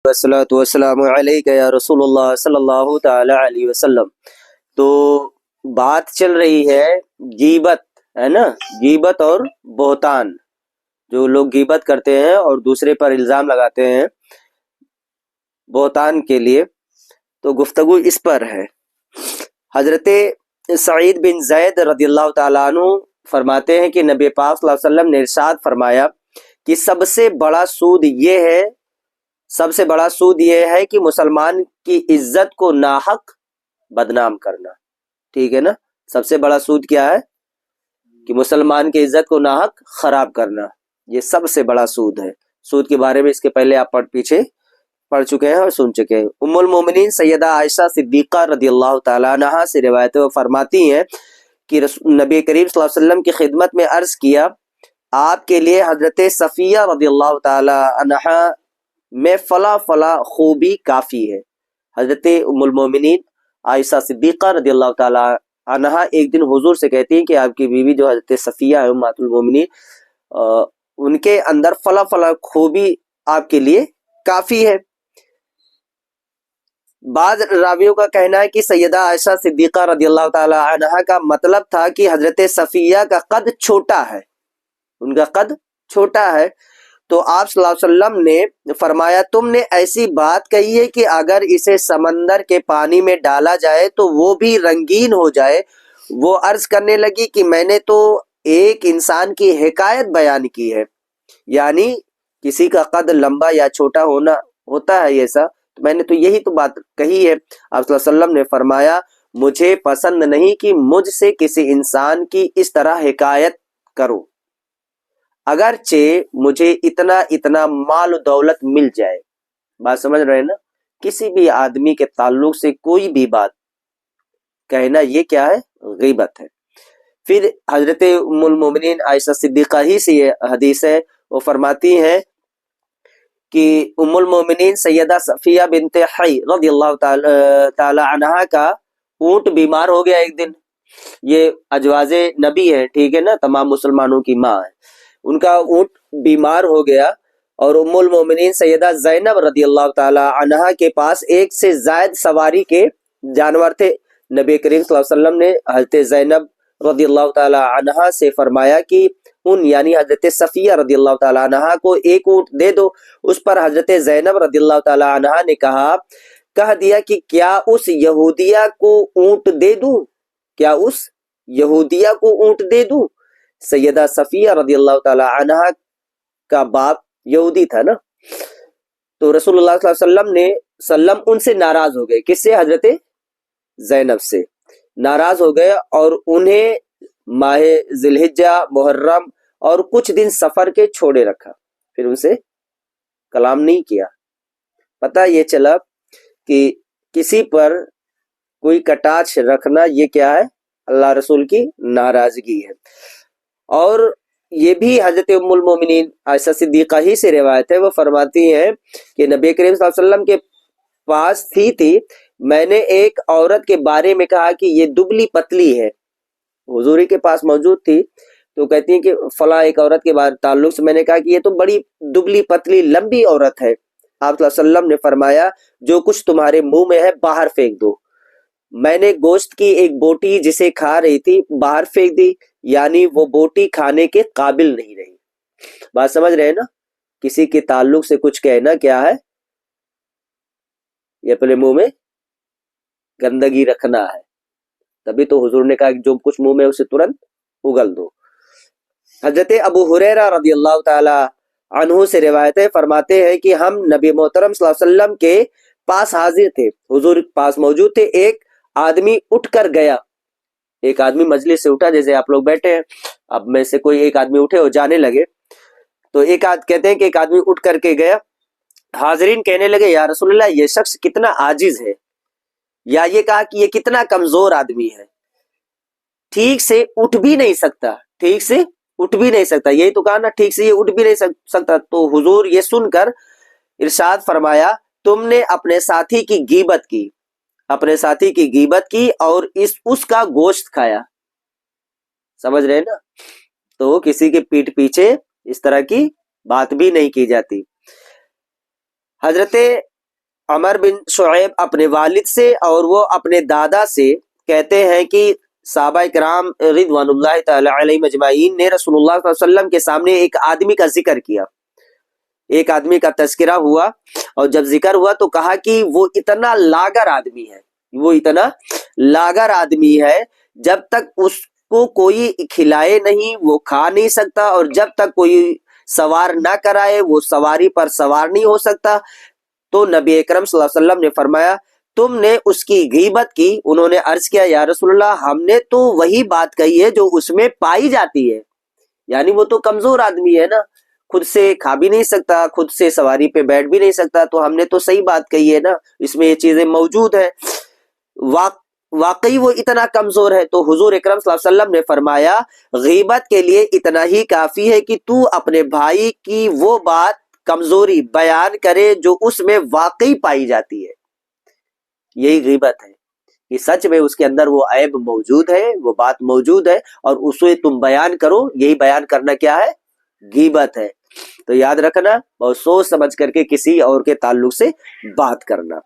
वस्सलातु वस्सलामु अलैका या रसूलुल्लाह सल्लल्लाहु ताला अलैहि वसल्लम। तो बात चल रही है गीबत, है ना, गीबत और बोहतान। जो लोग गीबत करते हैं और दूसरे पर इल्ज़ाम लगाते हैं बोहतान के लिए, तो गुफ्तगू इस पर है। हज़रत सईद बिन ज़ैद रदियल्लाहु ताला अन्हु फरमाते हैं कि नबी पाक सल्लल्लाहु अलैहि वसल्लम ने इरशाद फरमाया कि सबसे बड़ा सूद ये है कि मुसलमान की इज्जत को नाहक बदनाम करना। ठीक है ना। सबसे बड़ा सूद क्या है कि मुसलमान की इज्जत को नाहक खराब करना, ये सबसे बड़ा सूद है। सूद के बारे में इसके पहले आप पीछे पढ़ चुके हैं और सुन चुके हैं। उम्मुल मोमिनीन सैयदा आयशा सिद्दीक़ा रदियल्लाहु ताला अन्हा से रिवायत वो फरमाती हैं कि नबी करीम सल्लल्लाहु अलैहि वसल्लम की खिदमत में अर्ज किया, आपके लिए हजरत सफिया रदियल्लाहु ताला अन्हा में फला फला खूबी काफ़ी है। हजरत उम्मुल मोमिनीन आयशा सिद्दीक़ा रदियल्लाहु ताला अन्हा एक दिन हुजूर से कहती हैं कि आपकी बीवी जो हजरत सफिया है उम्मतुल मोमिनीन, उनके अंदर फला फला खूबी आपके लिए काफ़ी है। बाद रावियों का कहना है कि सैयदा आयशा सिद्दीक़ा रदियल्लाहु ताला अन्हा का मतलब था कि हजरत सफिया का कद छोटा है, उनका कद छोटा है। तो आप सल्लल्लाहु अलैहि वसल्लम ने फरमाया, तुमने ऐसी बात कही है कि अगर इसे समंदर के पानी में डाला जाए तो वो भी रंगीन हो जाए। वो अर्ज करने लगी कि मैंने तो एक इंसान की हिकायत बयान की है, यानी किसी का कद लंबा या छोटा होता है ऐसा, तो मैंने तो यही तो बात कही है। आप सल्लल्लाहु अलैहि वसल्लम ने फरमाया, मुझे पसंद नहीं कि मुझसे किसी इंसान की इस तरह हिकायत करो, अगरचे मुझे इतना इतना माल दौलत मिल जाए। बात समझ रहे हैं ना। किसी भी आदमी के ताल्लुक से कोई भी बात कहना, ये क्या है? गीबत है। फिर हजरत उम्मुल मोमिनीन आयशा सिद्दीक़ा ही से ये हदीस है, वो फरमाती हैं कि उम्मुल मोमिनीन सैयदा सफिया बिनते हई रदियल्लाहु ताला अन्हा का ऊंट बीमार हो गया एक दिन। ये अजवाजे नबी है, ठीक है ना, तमाम मुसलमानों की माँ है। उनका ऊंट बीमार हो गया और उम्मुल मोमिनीन सैयदा ज़ैनब रदियल्लाहु ताला अन्हा के पास एक से ज़ायद सवारी के जानवर थे। नबी करीम सल्लल्लाहु अलैहि वसल्लम ने हज़रत ज़ैनब रदियल्लाहु ताला अन्हा से फरमाया कि यानी हज़रत सफिया रदियल्लाहु ताला अन्हा को एक ऊंट दे दो। उस पर हज़रत ज़ैनब रदियल्लाहु ताला अन्हा ने कह दिया कि क्या उस यहूदिया को ऊंट दे दूं, क्या उस यहूदिया को ऊंट दे दूं। सैयदा सफिया रदियल्लाहु ताला अन्हा का बाप यहूदी था ना। तो रसूलुल्लाह सल्लल्लाहु अलैहि वसल्लम उनसे नाराज हो गए। किससे? हजरत ज़ैनब से नाराज हो गए और उन्हें माहे जिलहिज्जा, मुहर्रम और कुछ दिन सफर के छोड़े रखा, फिर उनसे कलाम नहीं किया। पता ये चला कि किसी पर कोई कटाक्ष रखना ये क्या है? अल्लाह रसूल की नाराजगी है। और ये भी हजरत उम्मुल मोमिनीन आयशा सिद्दीक़ा ही से रिवायत है, वो फरमाती हैं कि नबी करीम सल्लल्लाहु अलैहि वसल्लम के पास थी मैंने एक औरत के बारे में कहा कि ये दुबली पतली है, हुजूरी के पास मौजूद थी। तो कहती हैं कि फला एक औरत के बारे ताल्लुक से मैंने कहा कि ये तो बड़ी दुबली पतली लंबी औरत है। आप सल्लल्लाहु अलैहि वसल्लम ने फरमाया, जो कुछ तुम्हारे मुंह में है बाहर फेंक दो। मैंने गोश्त की एक बोटी जिसे खा रही थी बाहर फेंक दी, यानी वो बोटी खाने के काबिल नहीं रही। बात समझ रहे हैं ना। किसी के ताल्लुक से कुछ कहना क्या है? ये अपने मुंह में गंदगी रखना है। तभी तो हुजूर ने कहा कि जो कुछ मुंह में उसे तुरंत उगल दो। हजरत अबू हुरैरा रदियल्लाहु ताला अन्हु से रिवायत है, फरमाते हैं कि हम नबी मोहतरम सल्लल्लाहु अलैहि वसल्लम के पास हाजिर थे, हुजूर पास मौजूद थे। एक आदमी उठकर गया, एक आदमी मजलिस से उठा, जैसे आप लोग बैठे हैं, अब में से कोई एक आदमी उठे और जाने लगे, तो कहते हैं कि एक आदमी उठ करके गया। हाजरीन कहने लगे, या रसूलल्लाह ये शख्स कितना आजिज है, या ये कहा कि ये कितना कमजोर आदमी है, ठीक से उठ भी नहीं सकता, ठीक से उठ भी नहीं सकता। यही तो कहा ना, ठीक से ये उठ भी नहीं सकता। तो हुजूर ये सुनकर इरशाद फरमाया, तुमने अपने साथी की गीबत की, अपने साथी की गीबत की और उसका गोश्त खाया। समझ रहे हैं ना। तो किसी के पीठ पीछे इस तरह की बात भी नहीं की जाती। हजरत عمر بن شعیب اپنے والد سے اور وہ اپنے دادا سے کہتے ہیں کہ صحابہ کرام رضوان اللہ تعالی علیہ مجمعین نے رسول اللہ صلی اللہ علیہ وسلم کے سامنے ایک آدمی کا ذکر کیا، ایک آدمی کا تذکرہ ہوا، اور جب ذکر ہوا تو کہا کہ وہ اتنا لاگر آدمی ہے، وہ اتنا لاگر آدمی ہے، جب تک اس کو کوئی کھلائے نہیں وہ کھا نہیں سکتا، اور جب تک کوئی سوار نہ کرائے وہ سواری پر سوار نہیں ہو سکتا۔ تو نبی اکرم صلی اللہ علیہ وسلم نے فرمایا تم نے اس کی غیبت کی۔ انہوں نے عرض کیا یا رسول اللہ ہم نے تو وہی بات کہی ہے جو اس میں پائی جاتی ہے، یعنی وہ تو کمزور آدمی ہے نا، خود سے کھا بھی نہیں سکتا، خود سے سواری پہ بیٹھ بھی نہیں سکتا، تو ہم نے تو صحیح بات کہی ہے نا، اس میں یہ چیزیں موجود ہیں، واقعی وہ اتنا کمزور ہے۔ تو حضور اکرم صلی اللہ علیہ وسلم نے فرمایا غیبت کے لیے اتنا ہی کافی ہے کہ تو اپنے بھائی کی وہ بات کمزوری بیان کرے جو اس میں واقعی پائی جاتی ہے، یہی غیبت ہے کہ سچ میں اس کے اندر وہ عیب موجود ہے، وہ بات موجود ہے، اور اسے تم بیان کرو، یہی بیان کرنا کیا ہے؟ غیبت ہے۔ تو یاد رکھنا، اور سوچ سمجھ کر کے کسی اور کے تعلق سے بات کرنا۔